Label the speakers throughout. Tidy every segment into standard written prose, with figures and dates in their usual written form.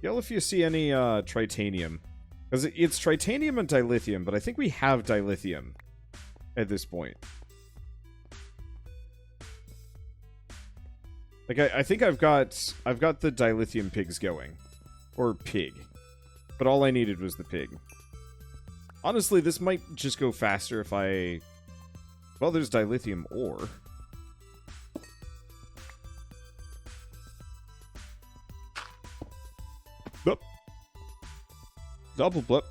Speaker 1: Yell if you see any tritanium. Because it's tritanium and dilithium, but I think we have dilithium at this point. Like, I think I've got the dilithium pigs going. Or pig. But all I needed was the pig. Honestly, this might just go faster if I... Well, there's dilithium ore. Blip. Double blip.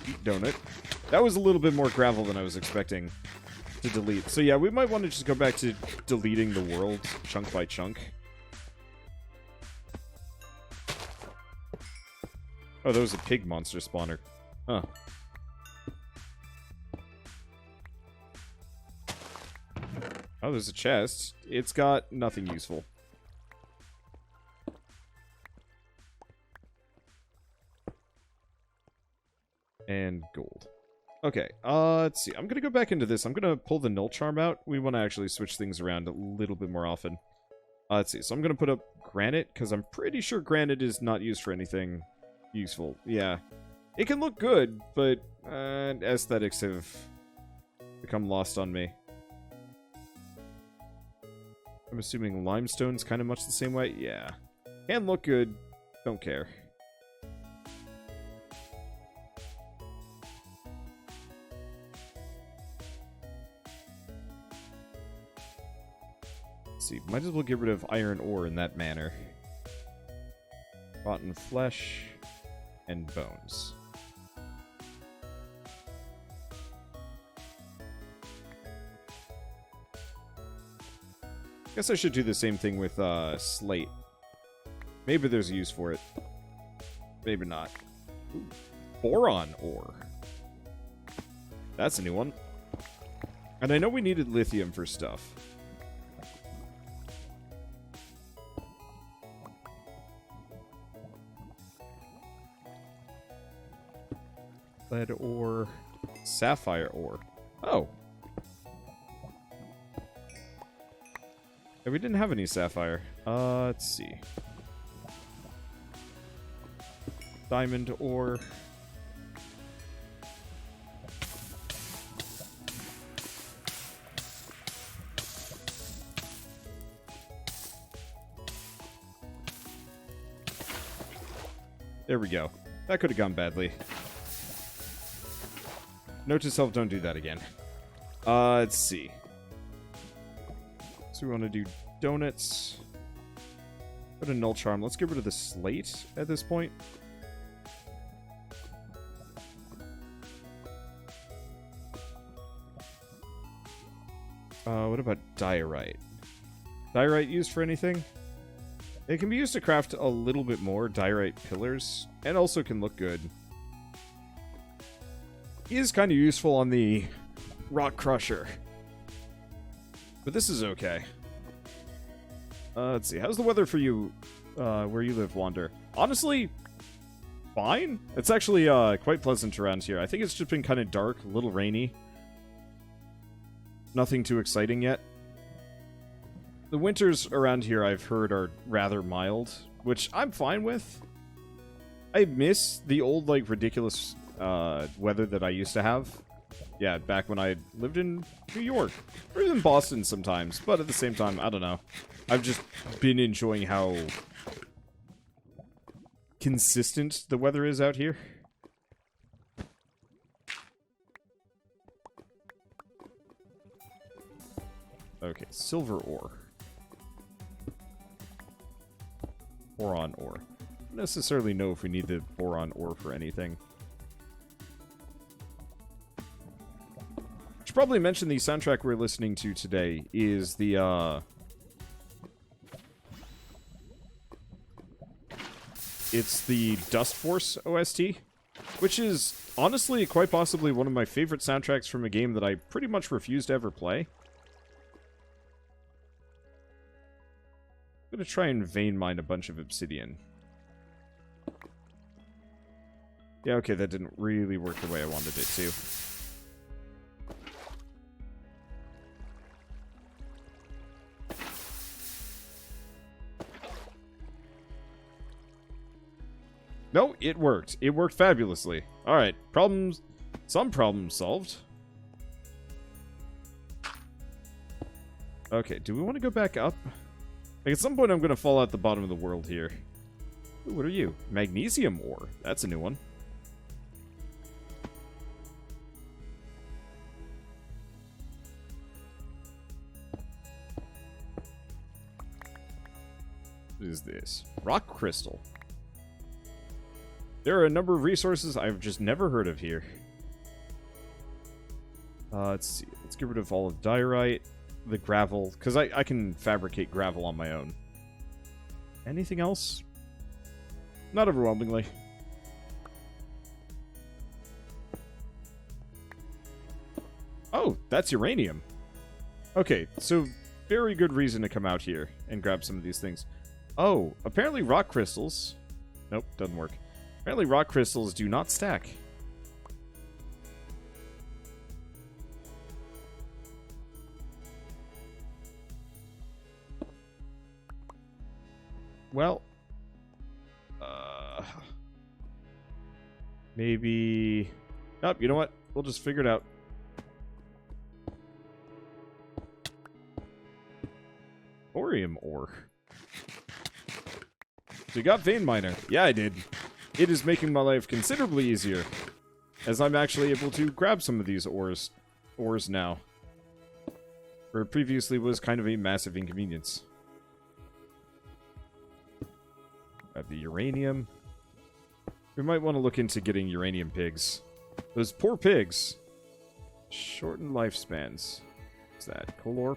Speaker 1: Eat donut. That was a little bit more gravel than I was expecting to delete. So yeah, we might want to just go back to deleting the world chunk by chunk. Oh, that was a pig monster spawner. Huh. Oh, there's a chest. It's got nothing useful. And gold. Okay, let's see. I'm gonna go back into this. I'm gonna pull the null charm out. We want to actually switch things around a little bit more often. Let's see. So I'm gonna put up granite, because I'm pretty sure granite is not used for anything useful. Yeah. It can look good, but aesthetics have become lost on me. I'm assuming limestone's kind of much the same way. Yeah. Can look good. Don't care. Let's see. Might as well get rid of iron ore in that manner. Rotten flesh and bones. Guess I should do the same thing with slate. Maybe there's a use for it. Maybe not. Ooh, boron ore. That's a new one. And I know we needed lithium for stuff. Lead ore. Sapphire ore. Oh. Yeah, we didn't have any sapphire. Let's see. Diamond ore. There we go. That could have gone badly. Note to self, don't do that again. Let's see. So we want to do donuts. Go to null charm. Let's get rid of the slate at this point. What about diorite? Diorite used for anything? It can be used to craft a little bit more diorite pillars, and also can look good. It is kind of useful on the rock crusher. But this is okay. Let's see. How's the weather for you where you live, Wander? Honestly, fine. It's actually quite pleasant around here. I think it's just been kind of dark, a little rainy. Nothing too exciting yet. The winters around here, I've heard, are rather mild, which I'm fine with. I miss the old, like, ridiculous weather that I used to have. Yeah, back when I lived in New York. Or even Boston sometimes. But at the same time, I don't know. I've just been enjoying how consistent the weather is out here. Okay, silver ore. Boron ore. Don't necessarily know if we need the boron ore for anything. Should probably mention the soundtrack we're listening to today is the it's the Dust Force OST, which is honestly quite possibly one of my favorite soundtracks from a game that I pretty much refuse to ever play. I'm gonna try and vein mine a bunch of obsidian. Yeah, okay, that didn't really work the way I wanted it to. No, it worked. It worked fabulously. Alright, problems... Some problems solved. Okay, do we want to go back up? Like, at some point I'm going to fall out the bottom of the world here. Ooh, what are you? Magnesium ore. That's a new one. What is this? Rock crystal. There are a number of resources I've just never heard of here. Let's see. Let's get rid of all of diorite, the gravel, because I can fabricate gravel on my own. Anything else? Not overwhelmingly. Oh, that's uranium. Okay, so very good reason to come out here and grab some of these things. Oh, apparently rock crystals... Nope, doesn't work. Apparently rock crystals do not stack. Well... maybe... Oh, you know what? We'll just figure it out. Thorium ore. So you got Vein Miner. Yeah, I did. It is making my life considerably easier, as I'm actually able to grab some of these ores now. Where it previously was kind of a massive inconvenience. Grab the uranium. We might want to look into getting uranium pigs. Those poor pigs. Shortened lifespans. What's that? Color?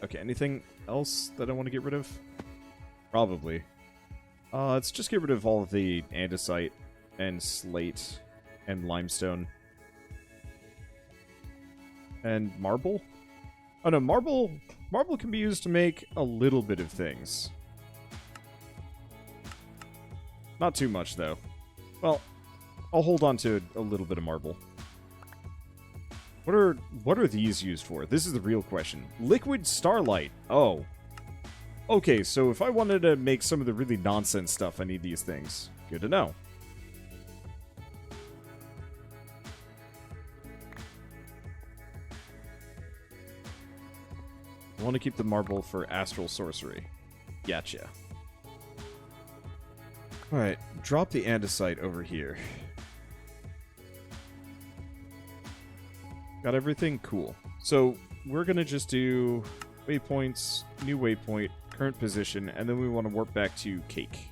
Speaker 1: Okay, anything else that I want to get rid of? Probably. Let's just get rid of all of the andesite and slate and limestone. And marble? Oh no, marble can be used to make a little bit of things. Not too much, though. Well, I'll hold on to a little bit of marble. What are these used for? This is the real question. Liquid starlight. Oh. Okay, so if I wanted to make some of the really nonsense stuff, I need these things. Good to know. I want to keep the marble for astral sorcery. Gotcha. Alright, drop the andesite over here. Got everything? Cool. So, we're gonna just do waypoints, new waypoint, current position, and then we want to warp back to cake.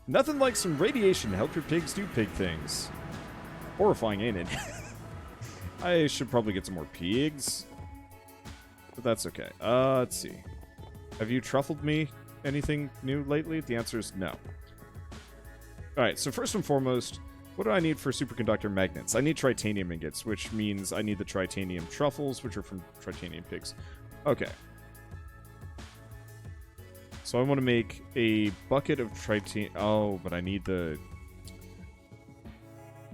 Speaker 1: Nothing like some radiation to help your pigs do pig things. Horrifying, ain't it? I should probably get some more pigs. But that's okay. Let's see. Have you truffled me anything new lately? The answer is no. Alright, so first and foremost, what do I need for superconductor magnets? I need tritanium ingots, which means I need the tritanium truffles, which are from tritanium pigs. Okay. So I want to make a bucket of tritanium... Oh, but I need the...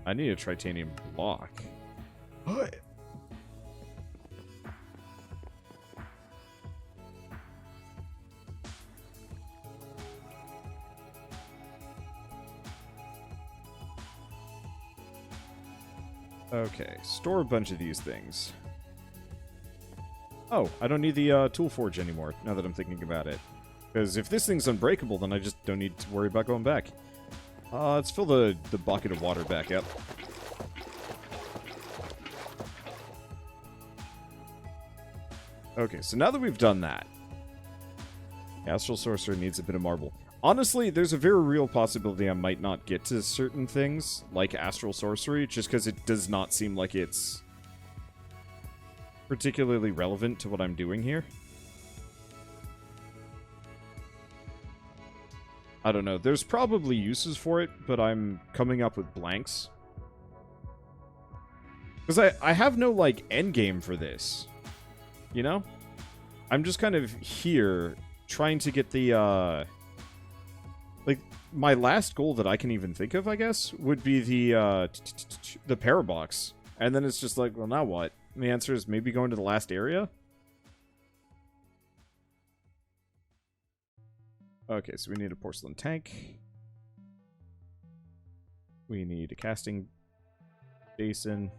Speaker 1: I need a tritanium block. What? Okay, store a bunch of these things. Oh, I don't need the tool forge anymore, now that I'm thinking about it. Because if this thing's unbreakable, then I just don't need to worry about going back. Let's fill the bucket of water back up. Okay, so now that we've done that, Astral Sorcerer needs a bit of marble. Honestly, there's a very real possibility I might not get to certain things, like Astral Sorcery, just because it does not seem like it's particularly relevant to what I'm doing here. I don't know. There's probably uses for it, but I'm coming up with blanks. Because I have no, like, endgame for this. You know? I'm just kind of here trying to get the, like, my last goal that I can even think of, I guess, would be the parabox. And then it's just like, well, now what? And the answer is maybe going to the last area? Okay, so we need a porcelain tank. We need a casting basin.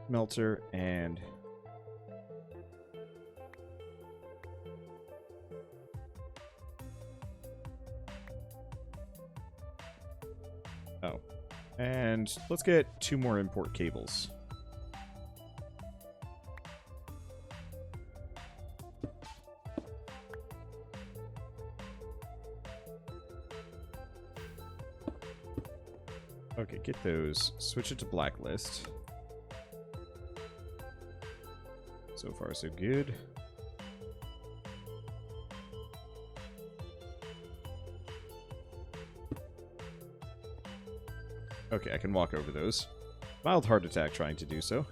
Speaker 1: Melter and and let's get 2 more import cables. Okay, get those. Switch it to blacklist. So far, so good. Okay, I can walk over those. Mild heart attack trying to do so.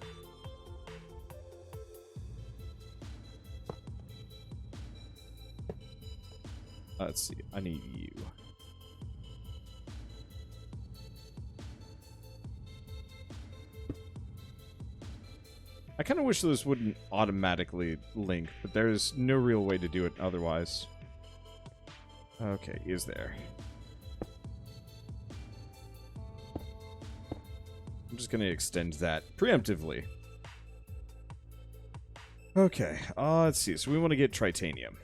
Speaker 1: Let's see. I need you. I kind of wish those wouldn't automatically link, but there's no real way to do it otherwise. Okay, is there? I'm just going to extend that preemptively. Okay, let's see. So we want to get tritanium.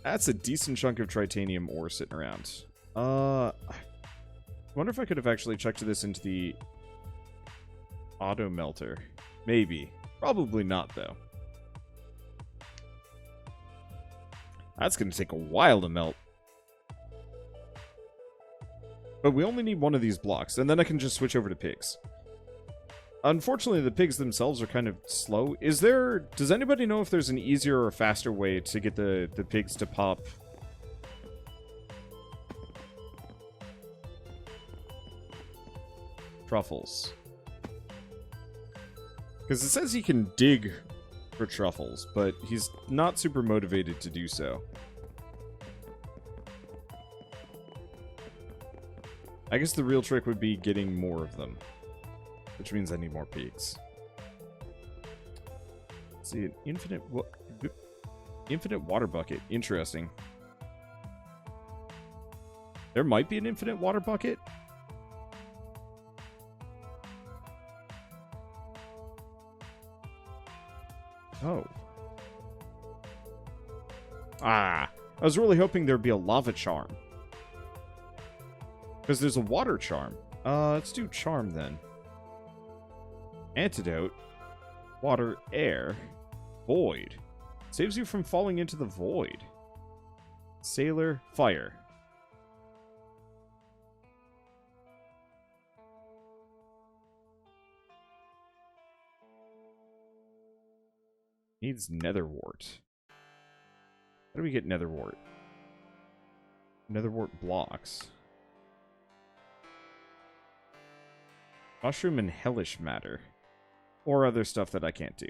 Speaker 1: That's a decent chunk of tritanium ore sitting around. I wonder if I could have actually chucked this into the auto melter. Maybe. Probably not, though. That's going to take a while to melt. But we only need one of these blocks, and then I can just switch over to pigs. Unfortunately, the pigs themselves are kind of slow. Does anybody know if there's an easier or faster way to get the pigs to pop truffles? Because it says he can dig for truffles, but he's not super motivated to do so. I guess the real trick would be getting more of them, which means I need more pigs. Let's see, an infinite water bucket. Interesting. There might be an infinite water bucket. Oh. I was really hoping there'd be a lava charm. Because there's a water charm. Let's do charm then. Antidote. Water, air. Void. Saves you from falling into the void. Sailor, fire. Needs netherwort. How do we get netherwort? Netherwort blocks. Mushroom and hellish matter. Or other stuff that I can't do.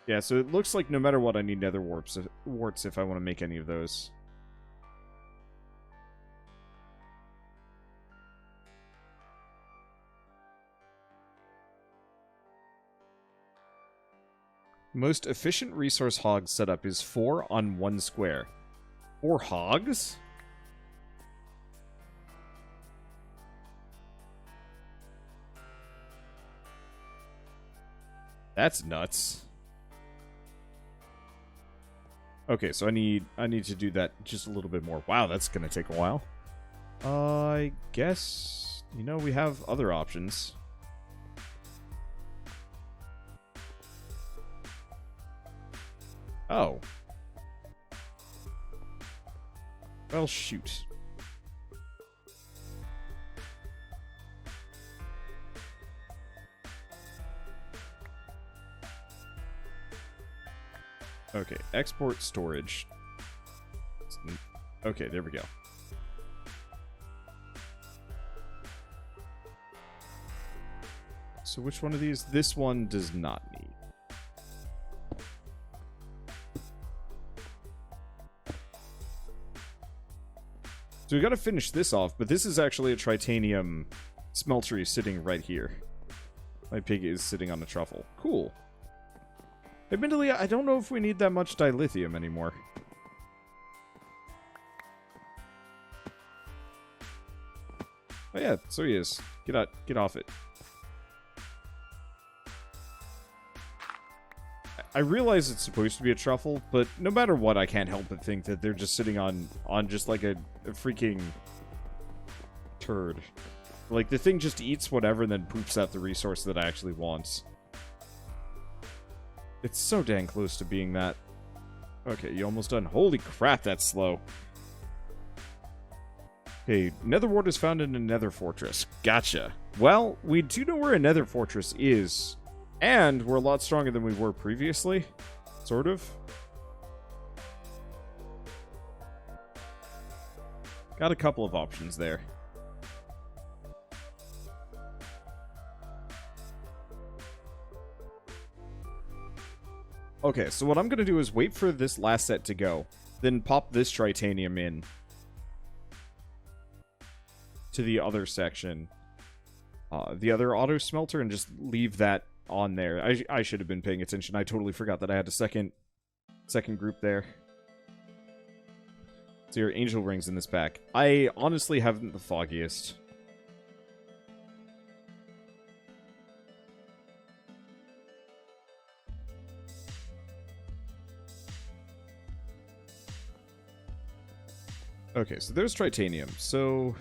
Speaker 1: Yeah, so it looks like no matter what I need nether warts if I want to make any of those. Most efficient resource hog setup is 4 on 1 square. 4 hogs? That's nuts. Okay, so I need to do that just a little bit more. Wow, that's gonna take a while. I guess, we have other options. Oh. Well, shoot. Okay, export storage. Okay, there we go. So which one of these? This one does not need. So we gotta finish this off, but this is actually a tritanium smeltery sitting right here. My pig is sitting on a truffle. Cool. Admittedly, I don't know if we need that much dilithium anymore. Oh yeah, so he is. Get off it. I realize it's supposed to be a truffle, but no matter what, I can't help but think that they're just sitting on just like a freaking turd. Like, the thing just eats whatever and then poops out the resource that I actually want. It's so dang close to being that. Okay, you almost done. Holy crap, that's slow. Okay, nether wart is found in a nether fortress. Gotcha. Well, we do know where a nether fortress is. And we're a lot stronger than we were previously. Sort of. Got a couple of options there. Okay, so what I'm going to do is wait for this last set to go. Then pop this tritanium in. To the other section. The other auto smelter, and just leave that on there. I should have been paying attention. I totally forgot that I had a second group there. So your angel rings in this pack. I honestly haven't the foggiest. Okay, so there's tritanium. So,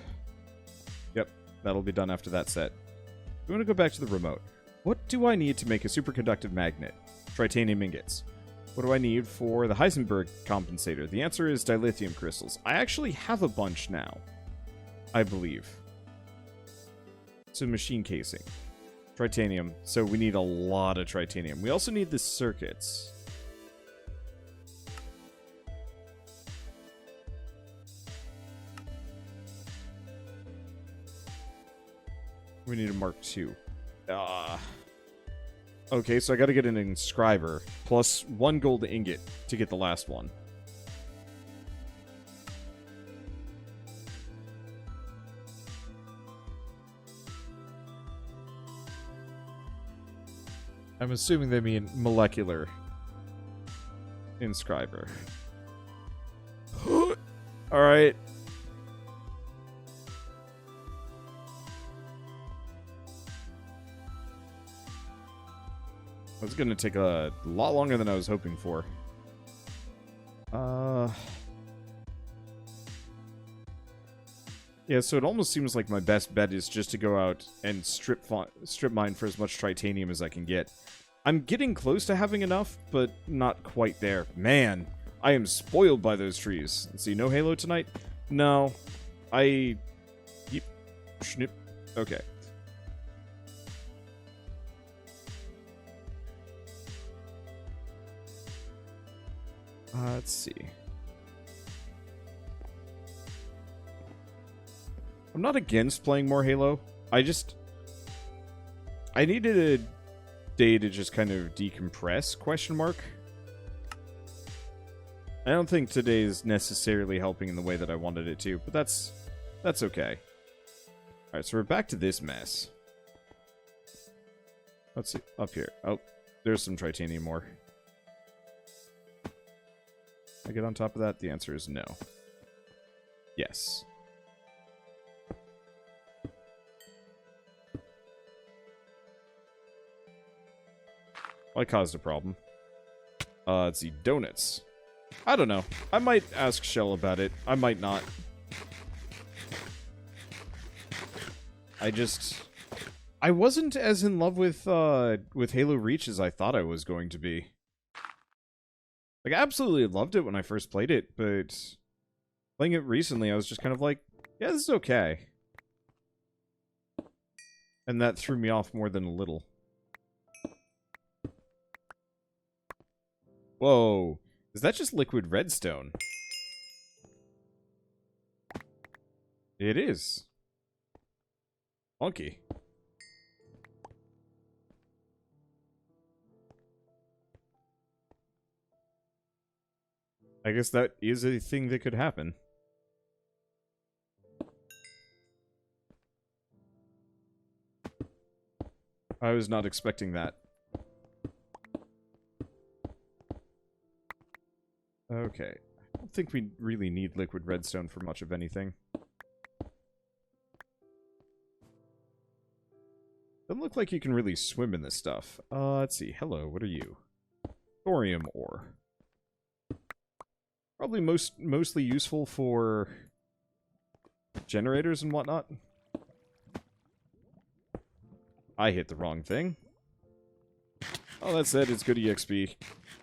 Speaker 1: yep, that'll be done after that set. We want to go back to the remote. What do I need to make a superconductive magnet? Tritanium ingots. What do I need for the Heisenberg compensator? The answer is dilithium crystals. I actually have a bunch now, I believe. So machine casing. Tritanium. So we need a lot of tritanium. We also need the circuits. We need a Mark II. Okay, so I gotta get an inscriber, plus 1 gold ingot to get the last one. I'm assuming they mean molecular inscriber. Alright. It's gonna take a lot longer than I was hoping for. Yeah, so it almost seems like my best bet is just to go out and strip mine for as much tritanium as I can get. I'm getting close to having enough, but not quite there. Man, I am spoiled by those trees. Let's see, no Halo tonight? No. Yep. Schnip. Okay. Let's see. I'm not against playing more Halo. I needed a day to just kind of decompress, question mark. I don't think today is necessarily helping in the way that I wanted it to, but that's okay. Alright, so we're back to this mess. Let's see, up here. Oh, there's some tritanium ore. I get on top of that? The answer is no. Yes. I caused a problem. Let's see, donuts. I don't know. I might ask Shell about it. I might not. I wasn't as in love with Halo Reach as I thought I was going to be. Like, I absolutely loved it when I first played it, but playing it recently, I was just kind of like, yeah, this is okay. And that threw me off more than a little. Whoa. Is that just liquid redstone? It is. Funky. I guess that is a thing that could happen. was not expecting that. Okay. I don't think we really need liquid redstone for much of anything. Doesn't look like you can really swim in this stuff. Let's see. Hello, what are you? Thorium ore. Probably mostly useful for generators and whatnot. I hit the wrong thing. Oh, that said, it's good EXP.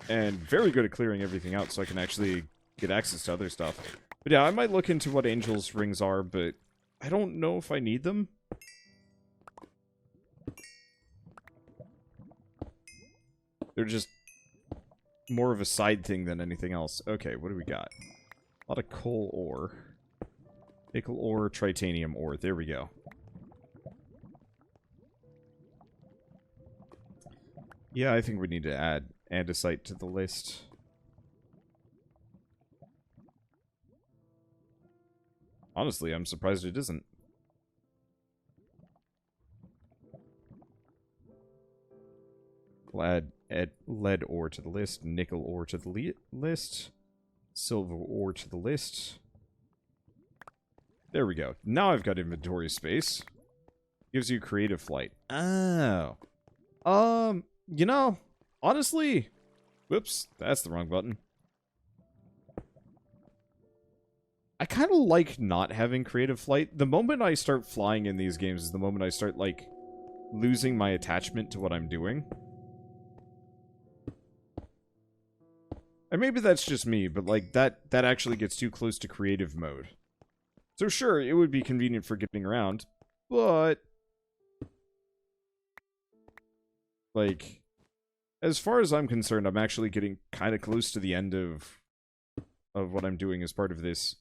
Speaker 1: And very good at clearing everything out so I can actually get access to other stuff. But yeah, I might look into what Angel's rings are, but I don't know if I need them. They're just more of a side thing than anything else. Okay, what do we got? A lot of coal ore. Nickel ore, titanium ore. There we go. Yeah, I think we need to add andesite to the list. Honestly, I'm surprised it isn't. We'll add lead ore to the list, nickel ore to the list, silver ore to the list. There we go. Now I've got inventory space. Gives you creative flight. Oh. You know, honestly... Whoops, that's the wrong button. I kind of like not having creative flight. The moment I start flying in these games is the moment I start, like, losing my attachment to what I'm doing. And maybe that's just me, but, like, that actually gets too close to creative mode. So sure, it would be convenient for getting around, but... like, as far as I'm concerned, I'm actually getting kind of close to the end of what I'm doing as part of this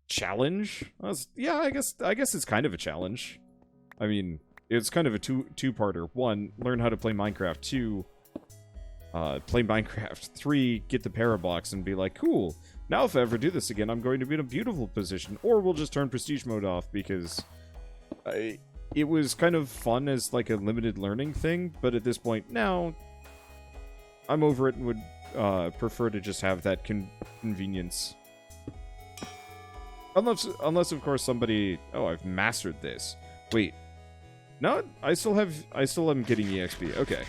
Speaker 1: challenge. Yeah, I guess it's kind of a challenge. I mean, it's kind of a two-parter. 1, learn how to play Minecraft. 2, play Minecraft. 3, get the Parabox and be like, cool. Now if I ever do this again, I'm going to be in a beautiful position. Or we'll just turn prestige mode off because it was kind of fun as like a limited learning thing. But at this point, now I'm over it and would prefer to just have that convenience. Unless of course somebody... Oh, I've mastered this. Wait. No, I still am getting EXP. Okay.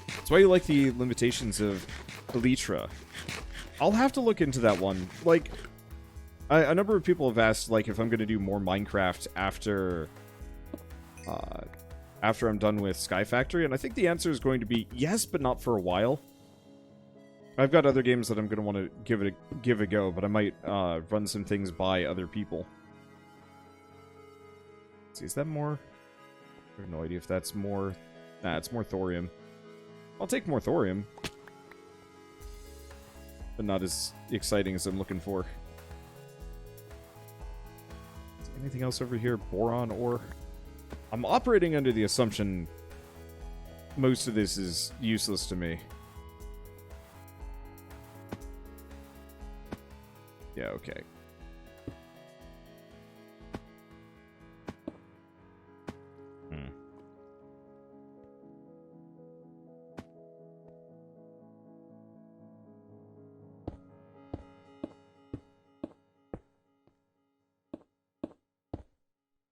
Speaker 1: That's why you like the limitations of Elytra. I'll have to look into that one. Like, a number of people have asked, like, if I'm going to do more Minecraft after I'm done with Sky Factory, and I think the answer is going to be yes, but not for a while. I've got other games that I'm going to want to give a go, but I might run some things by other people. Let's see, is that more? I have no idea if that's more. Nah, it's more thorium. I'll take more thorium. But not as exciting as I'm looking for. Is there anything else over here? Boron ore? I'm operating under the assumption most of this is useless to me. Yeah, okay.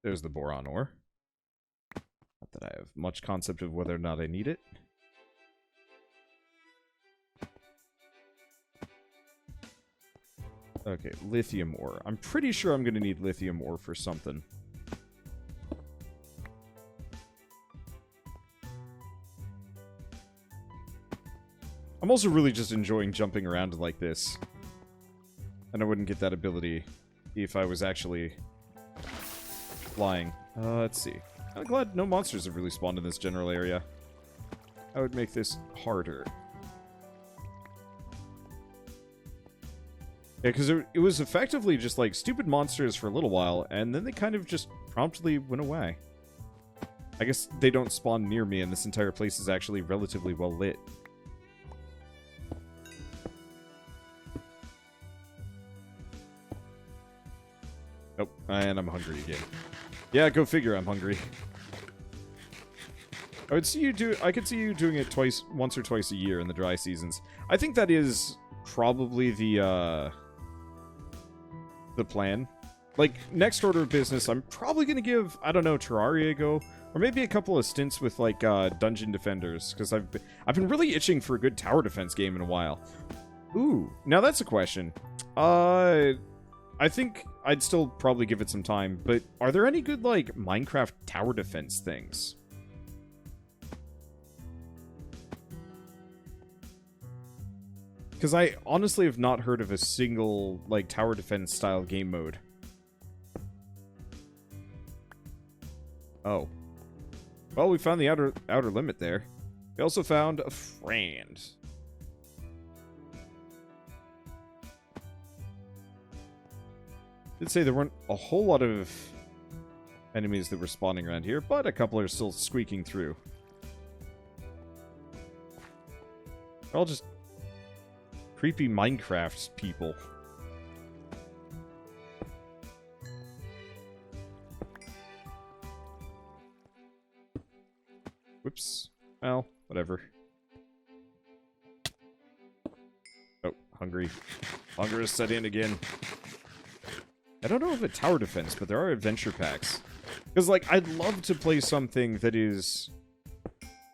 Speaker 1: There's the boron ore. Not that I have much concept of whether or not I need it. Okay, lithium ore. I'm pretty sure I'm going to need lithium ore for something. I'm also really just enjoying jumping around like this. And I wouldn't get that ability if I was actually flying. Let's see. I'm glad no monsters have really spawned in this general area. I would make this harder. Yeah, because it was effectively just like stupid monsters for a little while, and then they kind of just promptly went away. I guess they don't spawn near me, and this entire place is actually relatively well lit. Nope, and I'm hungry again. Yeah, go figure, I'm hungry. I could see you doing it once or twice a year in the dry seasons. I think that is probably the plan. Like, next order of business, I'm probably gonna give, I don't know, Terraria a go. Or maybe a couple of stints with, like, Dungeon Defenders. Because I've been really itching for a good tower defense game in a while. Ooh, now that's a question. I think I'd still probably give it some time. But are there any good, like, Minecraft tower defense things? Because I honestly have not heard of a single, like, tower defense style game mode. Oh. Well, we found the outer limit there. We also found a friend. Did say there weren't a whole lot of enemies that were spawning around here, but a couple are still squeaking through. They're all just creepy Minecraft people. Whoops. Well, whatever. Oh, hungry. Hunger is set in again. I don't know of a tower defense, but there are adventure packs. Because, like, I'd love to play something that is...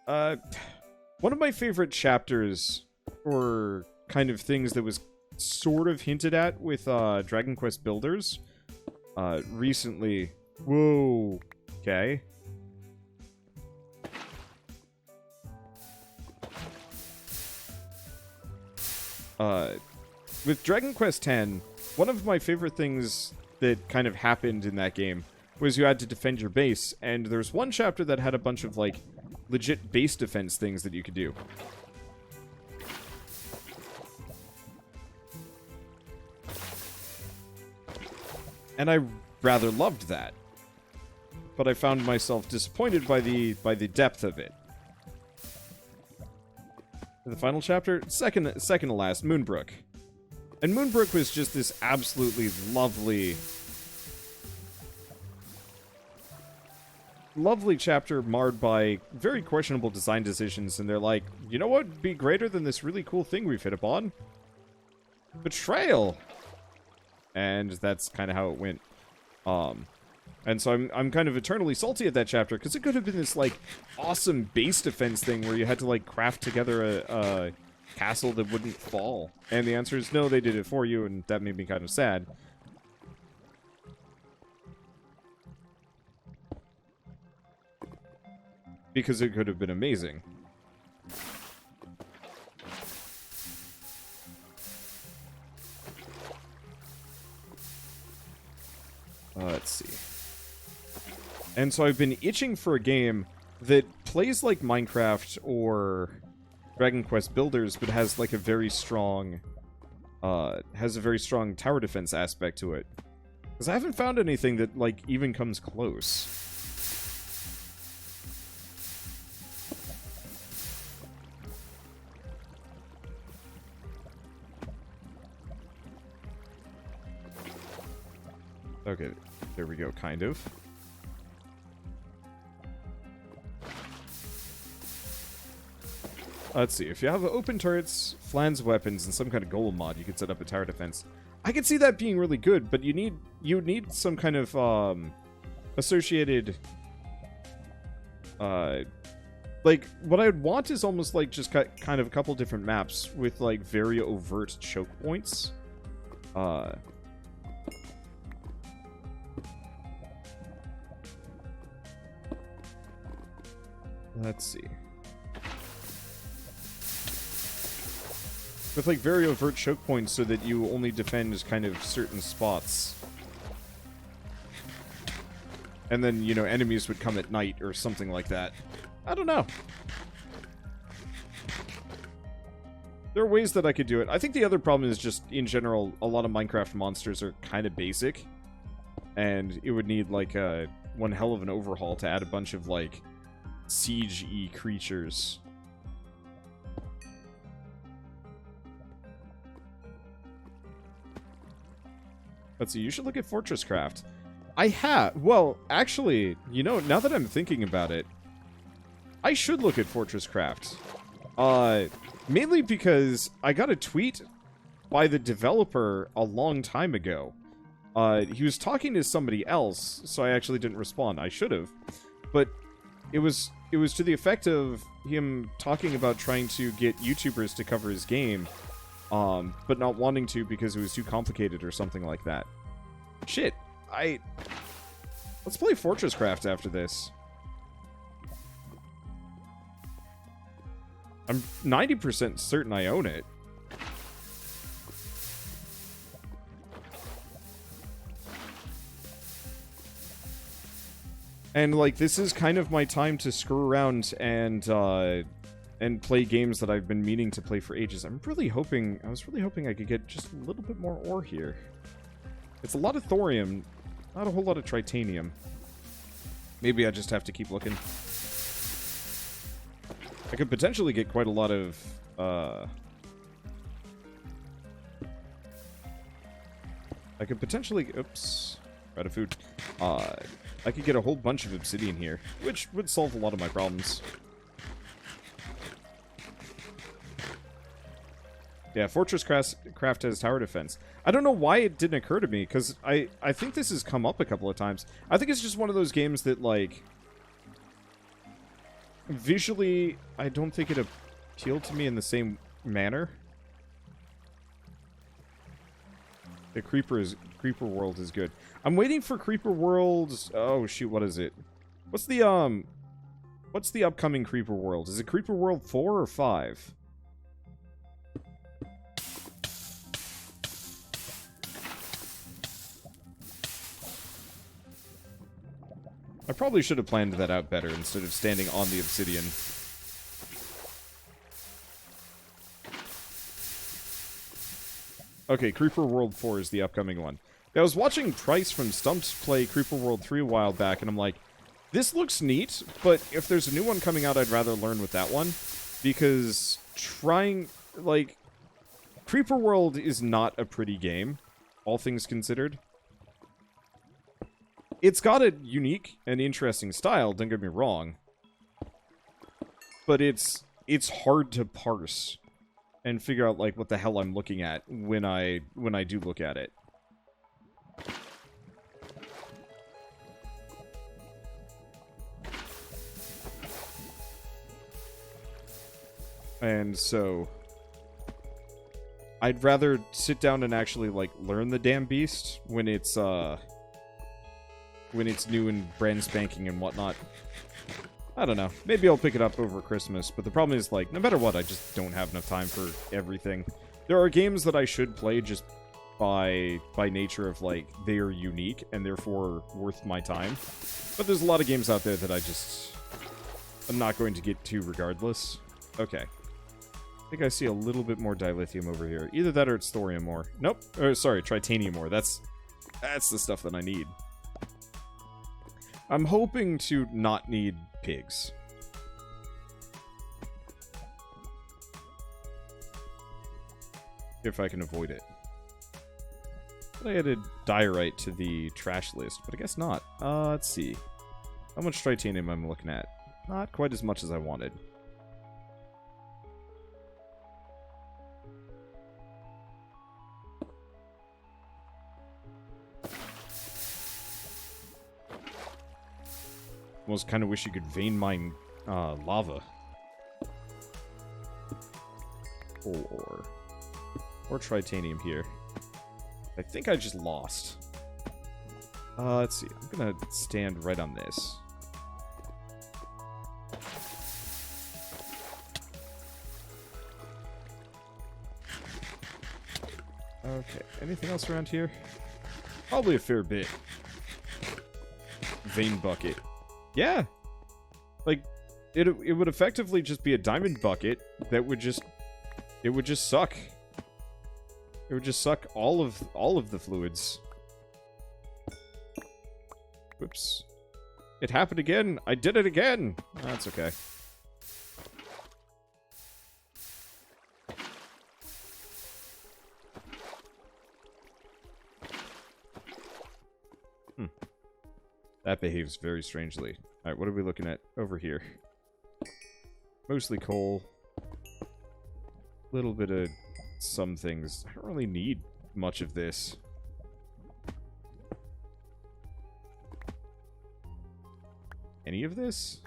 Speaker 1: one of my favorite chapters, or kind of things that was sort of hinted at with Dragon Quest Builders, recently... Whoa. Okay. With Dragon Quest X, one of my favorite things that kind of happened in that game was you had to defend your base, and there's one chapter that had a bunch of, like, legit base defense things that you could do. And I rather loved that. But I found myself disappointed by the depth of it. The final chapter, second to last, Moonbrook. And Moonbrook was just this absolutely lovely chapter marred by very questionable design decisions, and they're like, you know what would be greater than this really cool thing we've hit upon? Betrayal! And that's kind of how it went. And so I'm kind of eternally salty at that chapter, because it could have been this, like, awesome base defense thing where you had to, like, craft together a castle that wouldn't fall. And the answer is no, they did it for you, and that made me kind of sad. Because it could have been amazing. Let's see. And so I've been itching for a game that plays like Minecraft or Dragon Quest Builders, but has like a very strong tower defense aspect to it. Because I haven't found anything that like even comes close. Okay, there we go, kind of. Let's see, if you have open turrets, flans weapons, and some kind of golem mod, you can set up a tower defense. I could see that being really good, but you need some kind of associated like what I would want is almost like just kind of a couple different maps with like very overt choke points. Let's see. With like very overt choke points so that you only defend kind of certain spots. And then, you know, enemies would come at night or something like that. I don't know. There are ways that I could do it. I think the other problem is just, in general, a lot of Minecraft monsters are kind of basic. And it would need, like, one hell of an overhaul to add a bunch of, like, siege-y creatures. Let's see, you should look at Fortress Craft. I have. Well, actually, you know, now that I'm thinking about it, I should look at Fortress Craft. Mainly because I got a tweet by the developer a long time ago. He was talking to somebody else, so I actually didn't respond. I should have. But it was to the effect of him talking about trying to get YouTubers to cover his game, but not wanting to because it was too complicated or something like that. Shit, let's play Fortress Craft after this. I'm 90% certain I own it. And, like, this is kind of my time to screw around and play games that I've been meaning to play for ages. I was really hoping I could get just a little bit more ore here. It's a lot of thorium, not a whole lot of titanium. Maybe I just have to keep looking. I could potentially get quite a lot of, I could potentially, oops, out of food. I could get a whole bunch of obsidian here, which would solve a lot of my problems. Yeah, Fortress Craft has tower defense. I don't know why it didn't occur to me, because I think this has come up a couple of times. I think it's just one of those games that, like, visually, I don't think it appealed to me in the same manner. The Creeper World is good. I'm waiting for Creeper World. Oh shoot, what is it? What's the upcoming Creeper World? Is it Creeper World 4 or 5? I probably should have planned that out better instead of standing on the obsidian. Okay, Creeper World 4 is the upcoming one. I was watching Price from Stumped play Creeper World 3 a while back, and I'm like, this looks neat, but if there's a new one coming out, I'd rather learn with that one. Because like, Creeper World is not a pretty game, all things considered. It's got a unique and interesting style, don't get me wrong. But it's hard to parse and figure out, like, what the hell I'm looking at when I do look at it. And so I'd rather sit down and actually, like, learn the damn beast when it's new and brand spanking and whatnot. I don't know. Maybe I'll pick it up over Christmas, but the problem is, like, no matter what, I just don't have enough time for everything. There are games that I should play just by nature of, like, they are unique and therefore worth my time. But there's a lot of games out there that I'm not going to get to regardless. Okay. I think I see a little bit more dilithium over here. Either that or it's thorium ore. Nope. Or, sorry, titanium ore. That's the stuff that I need. I'm hoping to not need pigs. If I can avoid it. I added diorite to the trash list, but I guess not. Let's see. How much titanium I'm looking at? Not quite as much as I wanted. Almost kind of wish you could vein mine lava. Coal ore. Or titanium here. I think I just lost. Let's see. I'm gonna stand right on this. Okay. Anything else around here? Probably a fair bit. Vein bucket. Yeah. Like, it would effectively just be a diamond bucket that would just... It would just suck. It would just suck all of the fluids. Whoops. It happened again. I did it again. That's okay. That behaves very strangely. Alright, what are we looking at over here? Mostly coal. Little bit of some things. I don't really need much of this. Any of this?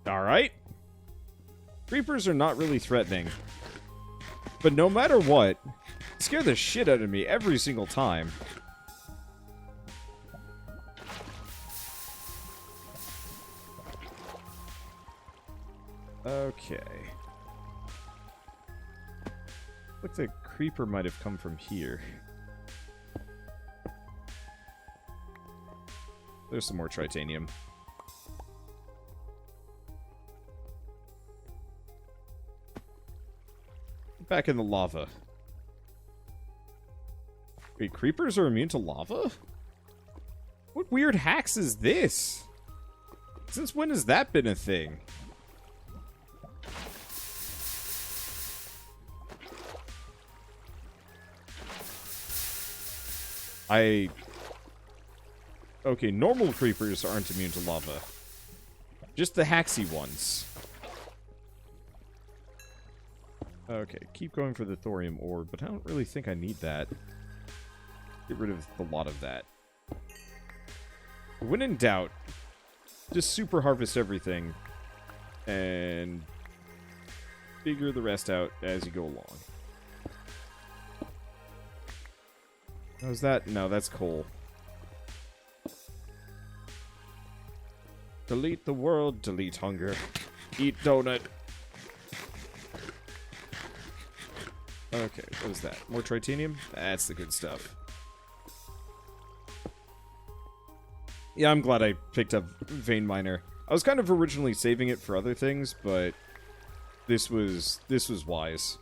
Speaker 1: Alright. Creepers are not really threatening. But no matter what, scare the shit out of me every single time. Okay. Looks like a creeper might have come from here. There's some more titanium. Back in the lava. Wait, creepers are immune to lava? What weird hacks is this? Since when has that been a thing? Okay, normal creepers aren't immune to lava. Just the hacksy ones. Okay, keep going for the thorium ore, but I don't really think I need that. Get rid of a lot of that. When in doubt, just super harvest everything and figure the rest out as you go along. How's that? No, that's coal. Delete the world, delete hunger. Eat donut. Okay, what is that? More titanium? That's the good stuff. Yeah, I'm glad I picked up Vein Miner. I was kind of originally saving it for other things, but this was wise.